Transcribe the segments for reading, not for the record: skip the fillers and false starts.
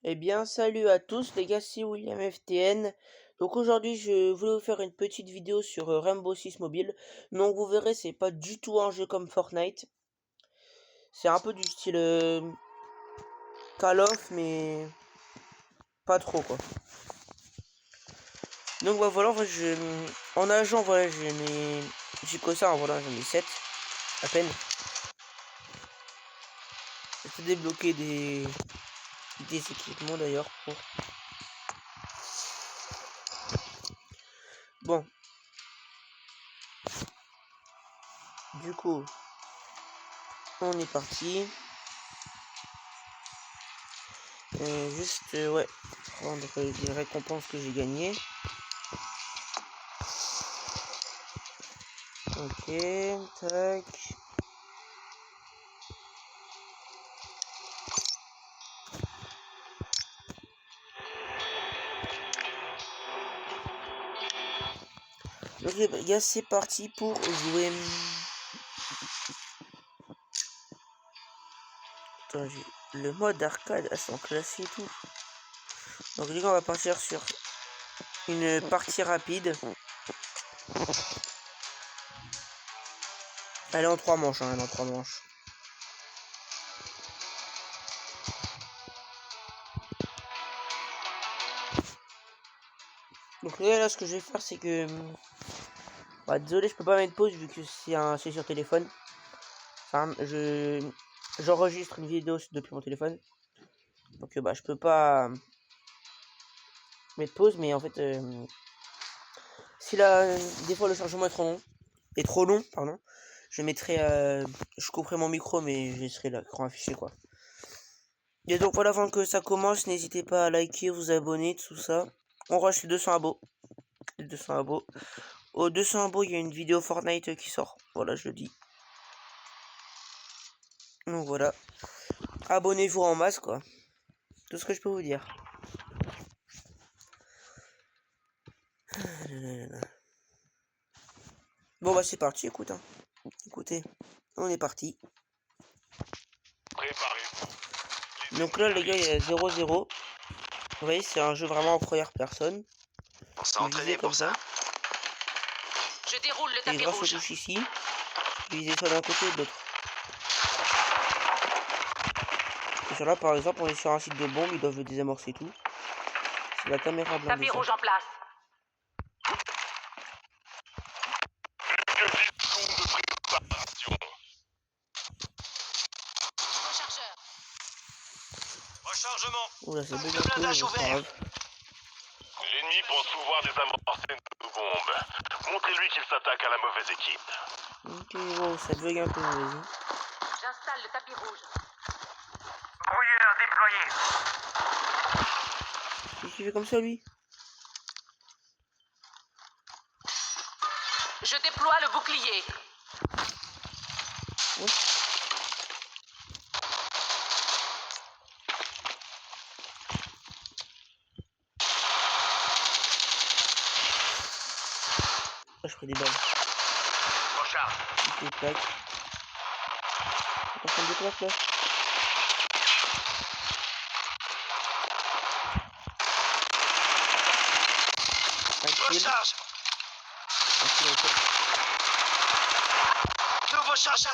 Eh bien, salut à tous les gars, c'est William FTN. Donc aujourd'hui, je voulais vous faire une petite vidéo sur Rainbow Six Mobile. Donc vous verrez, c'est pas du tout un jeu comme Fortnite. C'est un peu du style Call of, mais pas trop quoi. Donc bah, voilà, en fait, en agent, voilà, j'ai que ça, voilà, j'en ai 7 à peine. Je peux débloquer des équipements d'ailleurs pour. Bon. Du coup, on est parti. Juste, ouais, prendre les récompenses que j'ai gagnées. Ok, tac. Donc les gars, c'est parti pour jouer. Attends, le mode arcade, elles sont classées et tout. Donc les gars, on va partir sur une partie rapide. Elle est en 3 manches, hein, elle est en 3 manches. Donc là, ce que je vais faire, c'est que... Bah, désolé, je peux pas mettre pause vu que c'est sur téléphone. Enfin, j'enregistre une vidéo depuis mon téléphone. Donc bah, je peux pas mettre pause, mais en fait... si là, des fois le chargement est trop long, pardon, je mettrai, je couperai mon micro, mais je laisserai l'écran affiché quoi. Et donc voilà, avant que ça commence, n'hésitez pas à liker, vous abonner, tout ça. On rush les 200 abos. Les 200 abos. Aux 200 abos, il y a une vidéo Fortnite qui sort. Voilà, je le dis. Donc voilà. Abonnez-vous en masse quoi. Tout ce que je peux vous dire. Bon bah c'est parti, écoute. Hein. Écoutez, on est parti. Donc là les gars, il y a 0-0. Vous voyez, c'est un jeu vraiment en première personne. On s'est entraîné comme ça. Je déroule le tapis grâce rouge. aux touches ici, visez soit d'un côté ou de l'autre. Et sur là, par exemple, on est sur un site de bombe, ils doivent le désamorcer tout. C'est la caméra blindée. Tapis rouge en place. Rechargeur. Rechargement. Oula, c'est bugué un peu, mais c'est pas grave. L'ennemi pense pouvoir désamorcer nos bombes. Montrez-lui qu'il s'attaque à la mauvaise équipe. Ok, bon, ça bug un peu, vas-y. J'installe le tapis rouge. Brouilleur déployé. Qu'est-ce qu'il fait comme ça, lui? Je déploie le bouclier. Ouais. Ah, je ferai des balles. Recharge. Des plaques. Attends, des plaques, là. Recharge. Nouveau chargeur.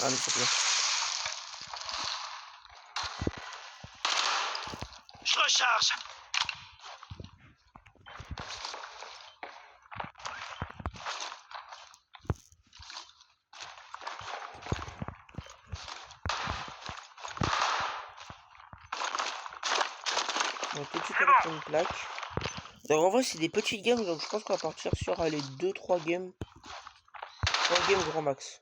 Ah, mais c'est bien. Je recharge. On va tout de suite avec une plaque. Donc en vrai, c'est des petites games, donc je pense qu'on va partir sur les 2-3 games. 3 games grand max.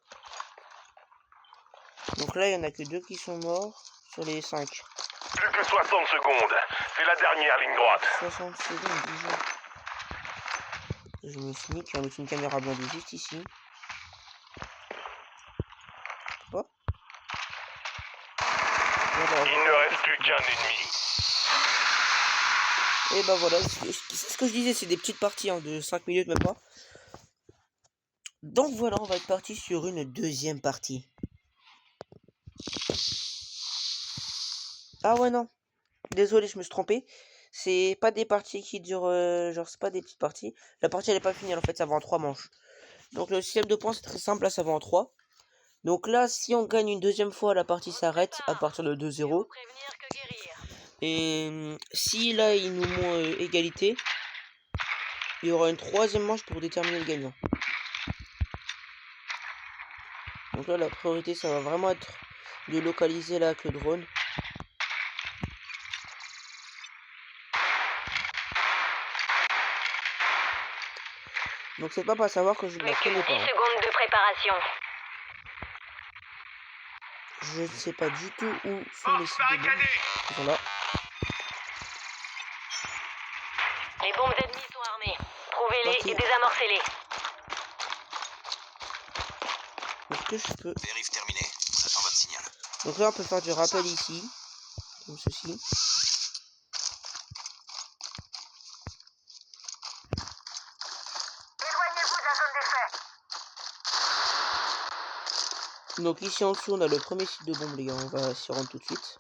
Donc là, il y en a que 2 qui sont morts sur les 5. Plus que 60 secondes. C'est la dernière ligne droite. 60 secondes déjà. Je me sneak, on met une caméra blindée juste ici. Oh. Voilà, Il ne reste plus qu'un ennemi. et bah voilà, c'est ce que je disais, c'est des petites parties hein, de 5 minutes même pas. Donc voilà, on va être parti sur une deuxième partie. Ah ouais, non. Désolé, je me suis trompé. C'est pas des parties qui durent... genre, c'est pas des petites parties. La partie, elle est pas finie, en fait, ça va en 3 manches. Donc, le système de points, c'est très simple. Là, ça va en 3. Donc là, si on gagne une deuxième fois, la partie s'arrête à partir de 2-0. Et si là, ils nous ont égalité, il y aura une troisième manche pour déterminer le gagnant. Donc là, la priorité, ça va vraiment être de localiser là avec le drone. Donc c'est pas savoir que je ne la connais pas. 10 secondes de préparation. Je ne sais pas du tout où sont les sites de bombes. Ils sont là. Les bombes ennemies sont armées. Trouvez-les Parti. et désamorcez-les. Est-ce que je peux... Vérif terminé. J'attends votre signal. Donc là, on peut faire du rappel ici. Comme ceci. Éloignez-vous de la zone d'effet. Donc ici en dessous, on a le premier site de bombe, les gars. On va s'y rendre tout de suite.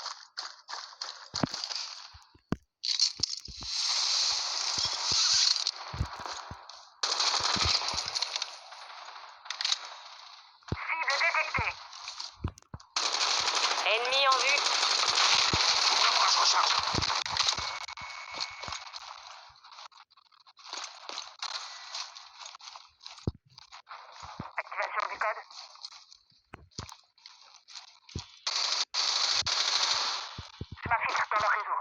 Cible détectée. Ennemi en vue. Ouvre-moi, je recharge. Activation du code. Je m'infiltre dans leur réseau.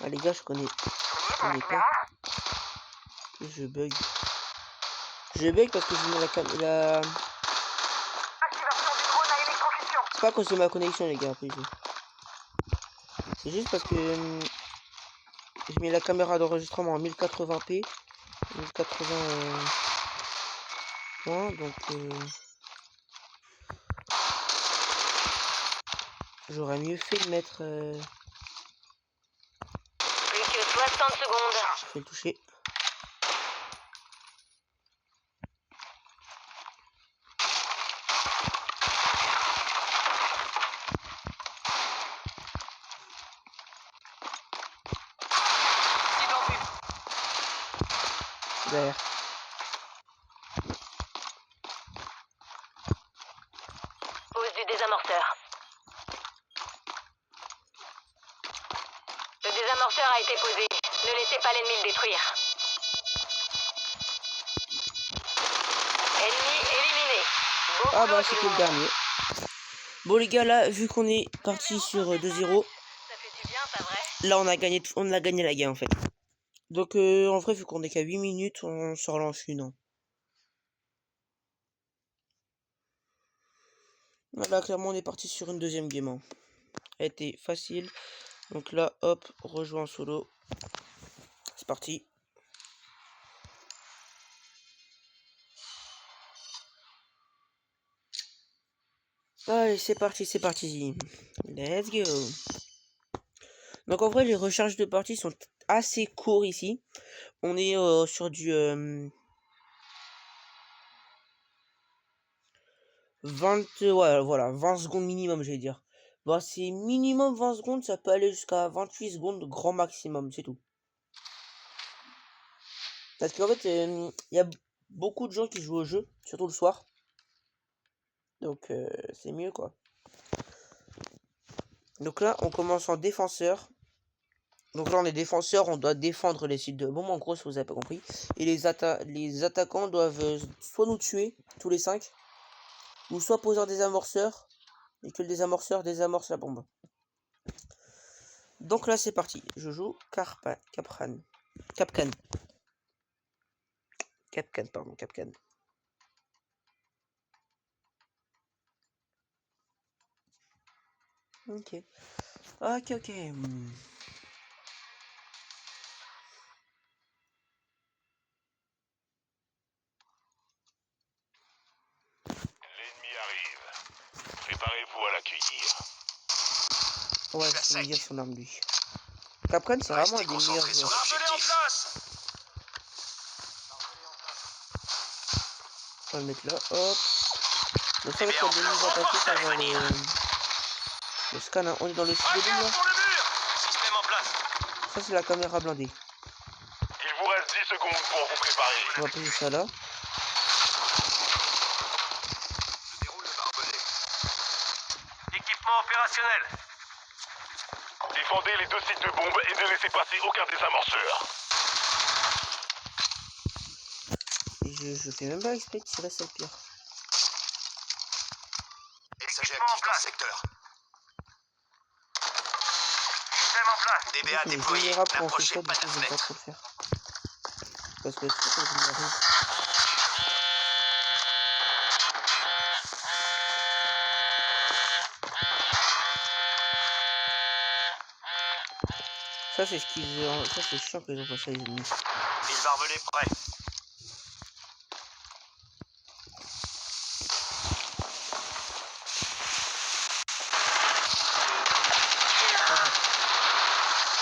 Ah les gars, je connais pas. Je bug. Je bug parce que je mets la caméra. Activation du drone à électrocution. C'est pas à cause de ma connexion, les gars. Après, c'est juste parce que je mets la caméra d'enregistrement en 1080p. 1080 points, donc j'aurais mieux fait de mettre. Plus que 60 secondes. Je vais le toucher. Cible en vue. Derrière. Pose du désamorceur. Le désamorceur a été posé. Ne laissez pas l'ennemi le détruire. Ennemi éliminé. Beau Ah boulot, bah tout c'était le le monde. dernier. Bon les gars, là vu qu'on est parti sur 2-0, Ça fait du bien, pas vrai? là on a gagné la game en fait. Donc en vrai vu qu'on est qu'à 8 minutes, on se relance une. Hein. Là clairement on est parti sur une deuxième game. Hein. Elle était facile. Donc là hop, rejoins en solo. C'est parti. Allez c'est parti, c'est parti. Let's go. Donc en vrai les recharges de parties sont assez courts ici. On est sur du 20 ouais, voilà, 20 secondes minimum, j'allais dire. Bon, c'est minimum 20 secondes, ça peut aller jusqu'à 28 secondes, grand maximum, c'est tout. Parce qu'en fait, il y a beaucoup de gens qui jouent au jeu, surtout le soir. Donc, c'est mieux, quoi. Donc là, on commence en défenseur. Donc là, on est défenseur, on doit défendre les sites de bombes, en gros, si vous avez pas compris. Et les attaquants doivent soit nous tuer, tous les 5, ou soit poser un désamorceur, et que le désamorceur désamorce la bombe. Donc là, c'est parti. Je joue Capcan. Ok. Ok. L'ennemi arrive. Préparez-vous à l'accueillir. Ouais, c'est me dire son arme, lui. Capcan, c'est vraiment un des meilleurs joueurs. Barbelé en place. On va le mettre là, hop. Donc ça va être l'ennemi va passer, ça va Le scan, hein. On est dans le studio Braqueur là. sur le mur. Système en place. Ça, c'est la caméra blindée. Il vous reste 10 secondes pour vous préparer. On va poser ça là. Je déroule le barbelé. Équipement opérationnel. Défendez les 2 sites de bombes et ne laissez passer aucun désamorceur. Et je fais même pas exprès de tirer, c'est le pire. Messager Équipement en actif dans place. ce secteur. Système en place. DBA Mais déployé. vulnérable quand on fait N'approchez ça, du pas coup, de la j'aime pas fenêtre. trop le faire. Parce que c'est quand il m'arrive. Ça, c'est ce qu'ils ont. Ça, c'est chiant qu'ils ont fait ça, les ennemis. File barbelé prêt.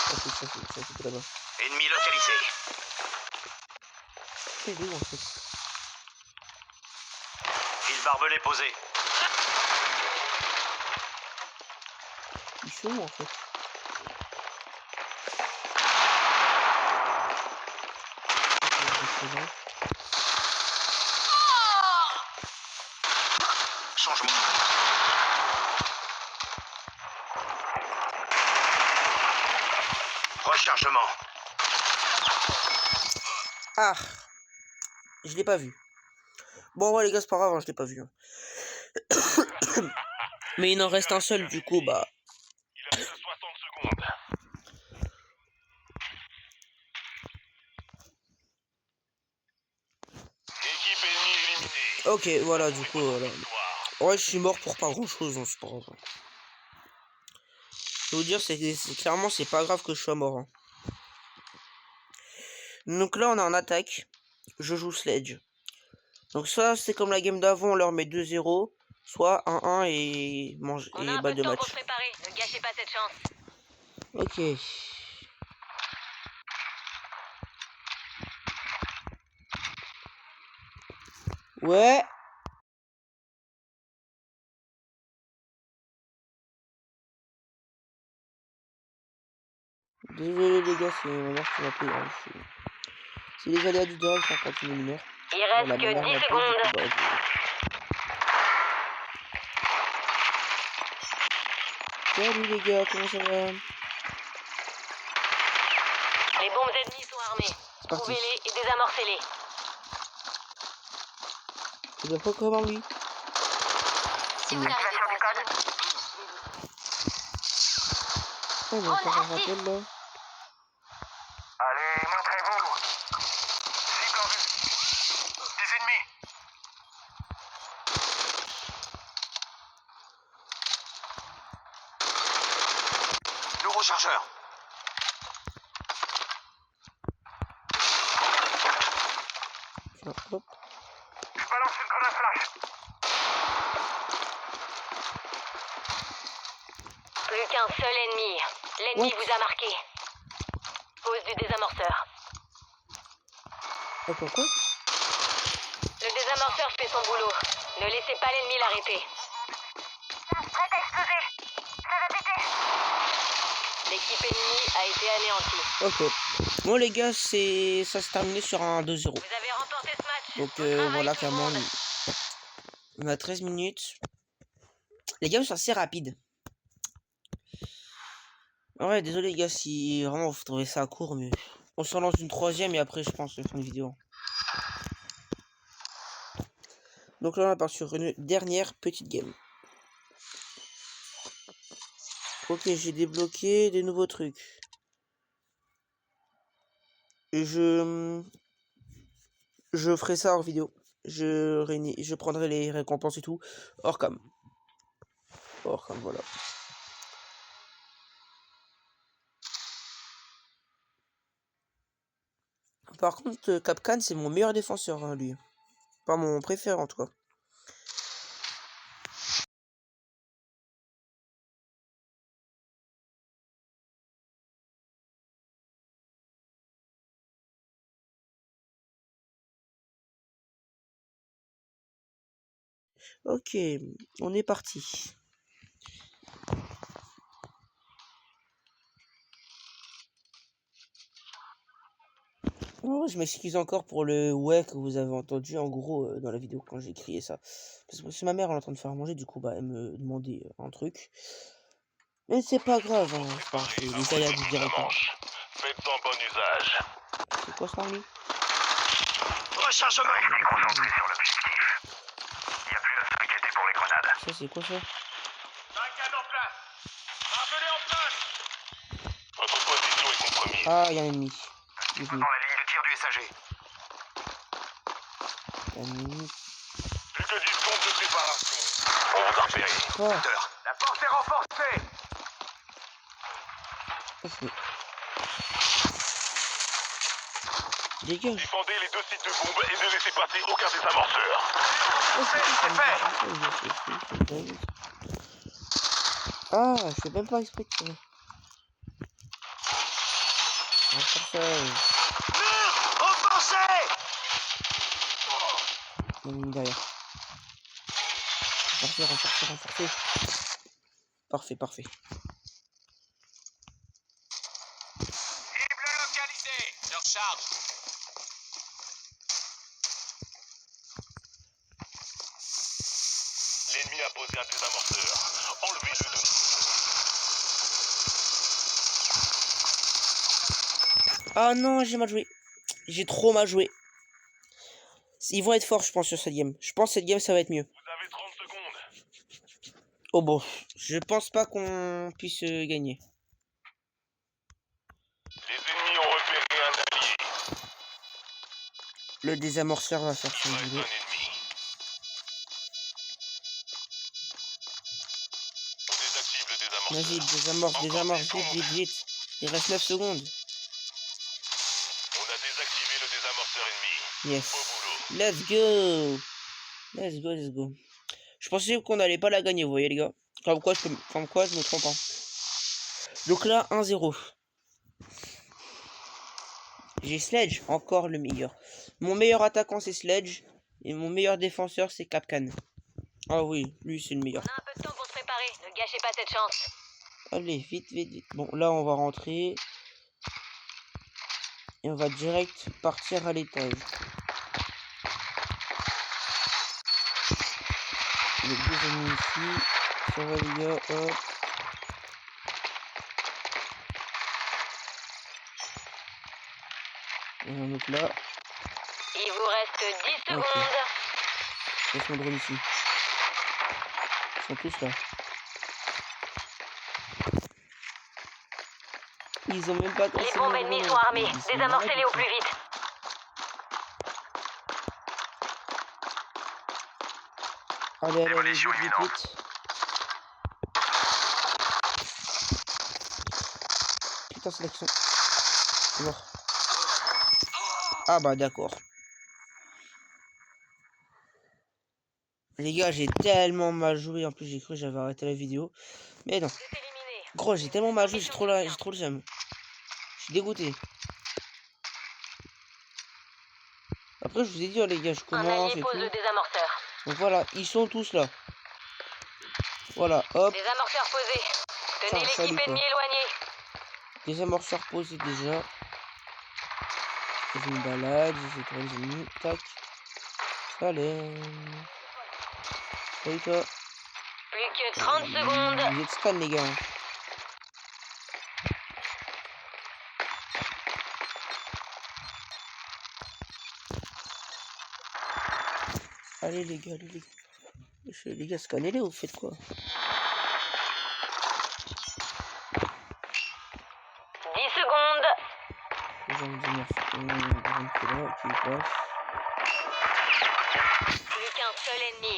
Ça, c'est là-bas. Ennemi localisé. C'est d'où en fait? File barbelé posé. Ils sont où en fait? Changement. Rechargement. Ah! Je l'ai pas vu. Bon, ouais, les gars, c'est pas grave, hein, je l'ai pas vu. Hein. Mais il en reste un seul, du coup, bah. Il reste 60 secondes. Équipe ennemie éliminée. Ok, voilà, du coup, voilà. Victoire. Ouais, je suis mort pour pas grand chose, hein, c'est pas grave. Je veux dire, clairement, c'est pas grave que je sois mort. Hein. Donc là, on est en attaque. Je joue Sledge. Donc ça, c'est comme la game d'avant, on leur met 2-0. Soit 1-1 et On a un peu balle de de temps pour match. se préparer. Ne gâchez pas cette chance. Ok. Ouais. Désolé les gars, c'est ma mère qui m'appelle. Hein. C'est les aléas du direct hein, quand il est mineur. Il reste Voilà, ma que mère 10 m'appelle, secondes. du coup, bah, Salut les gars, comment ça va? Les bombes ennemies sont armées. C'est parti. Trouvez-les et désamorcez-les. Tu dois pas comment lui? Si vous n'arrivez pas à code. Ah, il y a encore un rappel là. Allez, montrez-vous. Cible en vue. Des ennemis. Nouveau chargeur. Tiens, hop. Je balance une grenade flash. Plus qu'un seul ennemi. L'ennemi What? vous a marqué. Pose du désamorceur. Attends quoi? Le désamorceur fait son boulot. Ne laissez pas l'ennemi l'arrêter. Prête à exploser. Ça va péter. L'équipe ennemie a été anéantie. Ok. Bon les gars, ça s'est terminé sur un 2-0. Vous avez remporté ce match. Donc Bon travail, voilà, tout le clairement, monde. on a 13 minutes. Les games sont assez rapides. Ouais, désolé les gars si vraiment vous trouvez ça court, mais on s'en lance une troisième et après je pense fin de vidéo. Donc là on part sur une dernière petite game. Ok, j'ai débloqué des nouveaux trucs. Et je ferai ça en vidéo. Je prendrai les récompenses et tout hors cam. Hors cam, voilà. Par contre, Capcan, c'est mon meilleur défenseur, hein, lui. Pas mon préféré, en tout cas. Ok, on est parti. Oh, je m'excuse encore pour le ouais que vous avez entendu en gros dans la vidéo quand j'ai crié ça. Parce que c'est ma mère, elle est en train de faire à manger, du coup bah elle me demandait un truc. Mais c'est pas grave, hein, enfin, c'est les aléas du direct. Hein. Faites-en bon usage. C'est quoi ça, lui? Rechargement. Restez concentrés sur l'objectif. Il n'y a plus à s'inquiéter pour les grenades. Ça, c'est quoi ça? Barricade en place. Barbelé en place. Votre position est compromise. Ah, il y a un ennemi. Il est Devant venu. la ligne de tir du SAG. Un ennemi. Plus que 10 secondes de séparation. On vous a repéré. Quoi? La force est renforcée. Dégage. Défendez les 2 sites de bombe et ne laissez passer aucun désamorceur. Ah, je fais même pas exprès de tirer. On va faire ça. Mur offensé. Il y a un ennemi derrière. Renforcer. Parfait. Cible localisée. Je recharge. L'ennemi a posé un désamorceur. Enlevez-le de nous. Ah non, j'ai mal joué. J'ai trop mal joué. Ils vont être forts, je pense, sur cette game. Je pense que cette game, ça va être mieux. Vous avez 30 secondes. Oh bon, je pense pas qu'on puisse gagner. Les ennemis ont repéré un allié. Le désamorceur va faire son Il reste un boulot. ennemi. On désactive le désamorceur. Vas-y, désamorce, vite. Il reste 9 secondes. On a désactivé le désamorceur ennemi. Yes. Au boulot. Let's go. Je pensais qu'on allait pas la gagner, vous voyez les gars. Comme quoi je me trompe pas. Donc là, 1-0. J'ai Sledge, encore le meilleur. Mon meilleur attaquant c'est Sledge. Et mon meilleur défenseur c'est Capcan. Ah oui, lui c'est le meilleur. On a un peu de temps pour se préparer. Ne gâchez pas cette chance. Allez, vite. Bon, là on va rentrer. Et on va direct partir à l'étage. Les deux ennemis ici. Ça va les gars, hop. Et un autre là. Il vous reste 10 secondes. Laisse mon drone ici. Ils sont tous là. Ils ont même pas cassé Les bombes mon ennemies drone. sont armées. Ils sont Désamorcez-les au malades, plus vite. Allez, Démolition imminente. vite. Putain, c'est l'action. C'est mort. Ah bah d'accord. Les gars, j'ai tellement mal joué. En plus, j'ai cru que j'avais arrêté la vidéo. Mais non. Vous êtes éliminés. Gros, j'ai tellement mal joué. J'ai trop le seum. Je suis dégoûté. Après, je vous ai dit, oh, les gars, je Un commence allié et pose tout. le désamorceur. Donc voilà, ils sont tous là. Voilà, hop. Désamorceur posé. Tenez Ça, salut, l'équipe ennemie quoi. éloignée. Des amorceurs posés déjà. Je me balade, j'ai trouvé les ennemis. Tac. Salut. Salut toi. Plus que 30 secondes. Vous êtes scan les gars. Allez les gars, les gars, scannez-les, vous faites quoi? 10 secondes. J'ai envie de dire, c'est là, qui passe. Plus qu'un seul ennemi.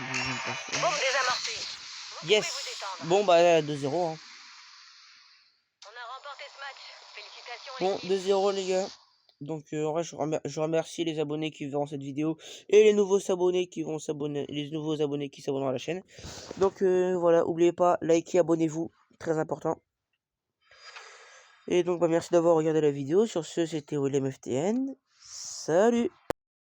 Deuxième personne. Bombe désamorcée. Vous Yes. pouvez vous détendre. Bon bah 2-0 hein. On a remporté ce match. Félicitations Bon l'équipe. 2-0 les gars. Donc en vrai je remercie les abonnés qui verront cette vidéo et les nouveaux abonnés qui vont s'abonner, les nouveaux abonnés qui s'abonneront à la chaîne. Donc voilà, oubliez pas, likez, abonnez-vous, très important. Et donc bah merci d'avoir regardé la vidéo. Sur ce, c'était WilliamFTN. Salut.